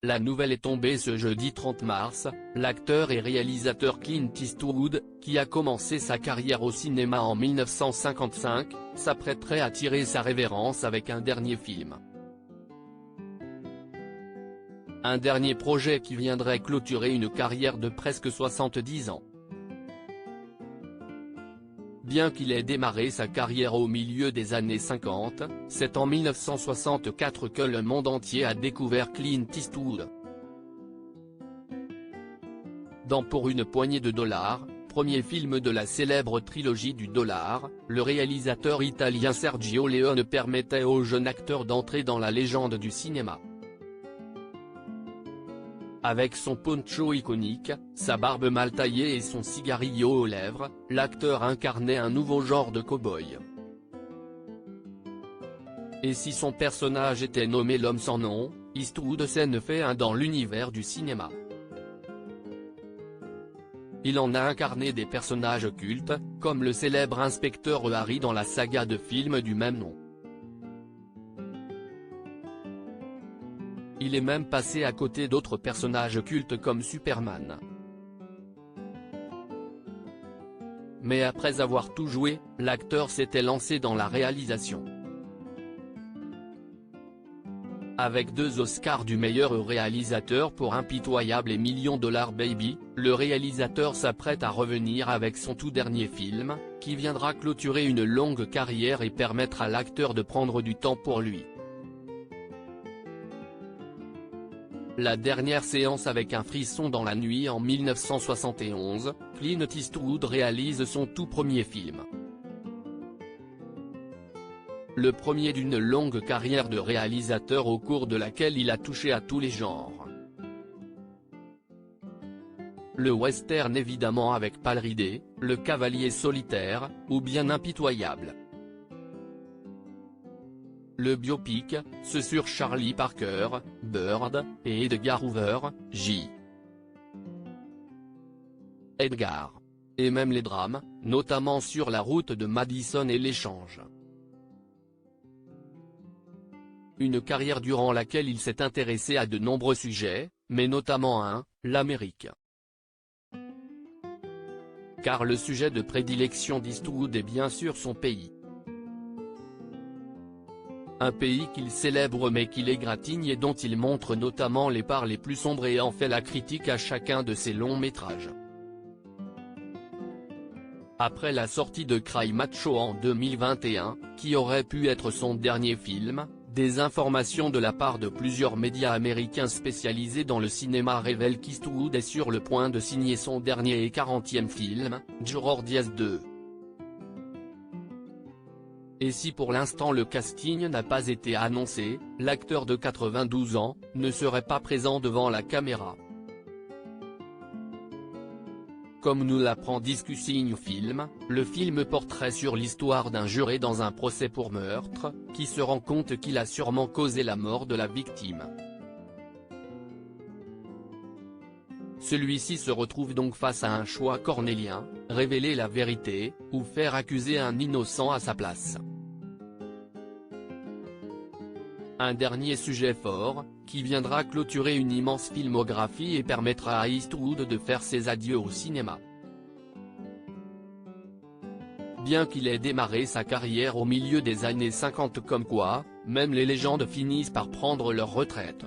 La nouvelle est tombée ce jeudi 30 mars, l'acteur et réalisateur Clint Eastwood, qui a commencé sa carrière au cinéma en 1955, s'apprêterait à tirer sa révérence avec un dernier film. Un dernier projet qui viendrait clôturer une carrière de presque 70 ans. Bien qu'il ait démarré sa carrière au milieu des années 50, c'est en 1964 que le monde entier a découvert Clint Eastwood. Dans Pour une poignée de dollars, premier film de la célèbre trilogie du dollar, le réalisateur italien Sergio Leone permettait au jeune acteur d'entrer dans la légende du cinéma. Avec son poncho iconique, sa barbe mal taillée et son cigarillo aux lèvres, l'acteur incarnait un nouveau genre de cow-boy. Et si son personnage était nommé l'homme sans nom, Eastwood s'en fait un dans l'univers du cinéma. Il en a incarné des personnages cultes, comme le célèbre inspecteur Harry dans la saga de films du même nom. Il est même passé à côté d'autres personnages cultes comme Superman. Mais après avoir tout joué, l'acteur s'était lancé dans la réalisation. Avec 2 Oscars du meilleur réalisateur pour Impitoyable et $1 million Baby, le réalisateur s'apprête à revenir avec son tout dernier film, qui viendra clôturer une longue carrière et permettre à l'acteur de prendre du temps pour lui. La dernière séance avec un frisson dans la nuit en 1971, Clint Eastwood réalise son tout premier film. Le premier d'une longue carrière de réalisateur au cours de laquelle il a touché à tous les genres. Le western évidemment avec Pâle Ridée, Le Cavalier solitaire, ou bien Impitoyable. Le biopic, ce sur Charlie Parker, Bird, et Edgar Hoover, J. Edgar. Et même les drames, notamment sur la route de Madison et l'échange. Une carrière durant laquelle il s'est intéressé à de nombreux sujets, mais notamment l'Amérique. Car le sujet de prédilection d'Eastwood est bien sûr son pays. Un pays qu'il célèbre mais qu'il égratigne et dont il montre notamment les parts les plus sombres et en fait la critique à chacun de ses longs métrages. Après la sortie de Cry Macho en 2021, qui aurait pu être son dernier film, des informations de la part de plusieurs médias américains spécialisés dans le cinéma révèlent qu'Eastwood est sur le point de signer son dernier et 40e film, Juror 2. Et si pour l'instant le casting n'a pas été annoncé, l'acteur de 92 ans, ne serait pas présent devant la caméra. Comme nous l'apprend Discussing Film, le film porterait sur l'histoire d'un juré dans un procès pour meurtre, qui se rend compte qu'il a sûrement causé la mort de la victime. Celui-ci se retrouve donc face à un choix cornélien, révéler la vérité, ou faire accuser un innocent à sa place. Un dernier sujet fort, qui viendra clôturer une immense filmographie et permettra à Eastwood de faire ses adieux au cinéma. Bien qu'il ait démarré sa carrière au milieu des années 50 comme quoi, même les légendes finissent par prendre leur retraite.